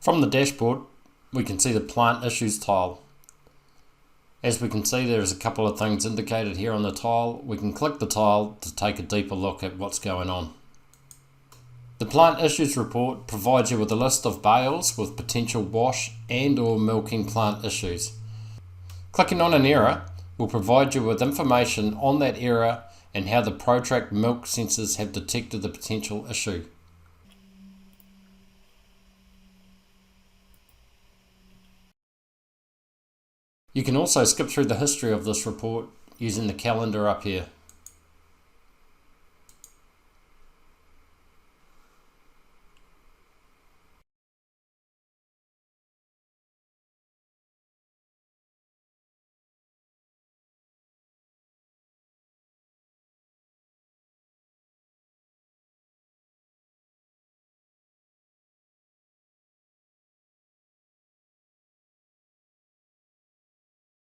From the dashboard, we can see the plant issues tile. As we can see, there's a couple of things indicated here on the tile. We can click the tile to take a deeper look at what's going on. The plant issues report provides you with a list of bales with potential wash and or milking plant issues. Clicking on an error will provide you with information on that error and how the Protrack milk sensors have detected the potential issue. You can also skip through the history of this report using the calendar up here.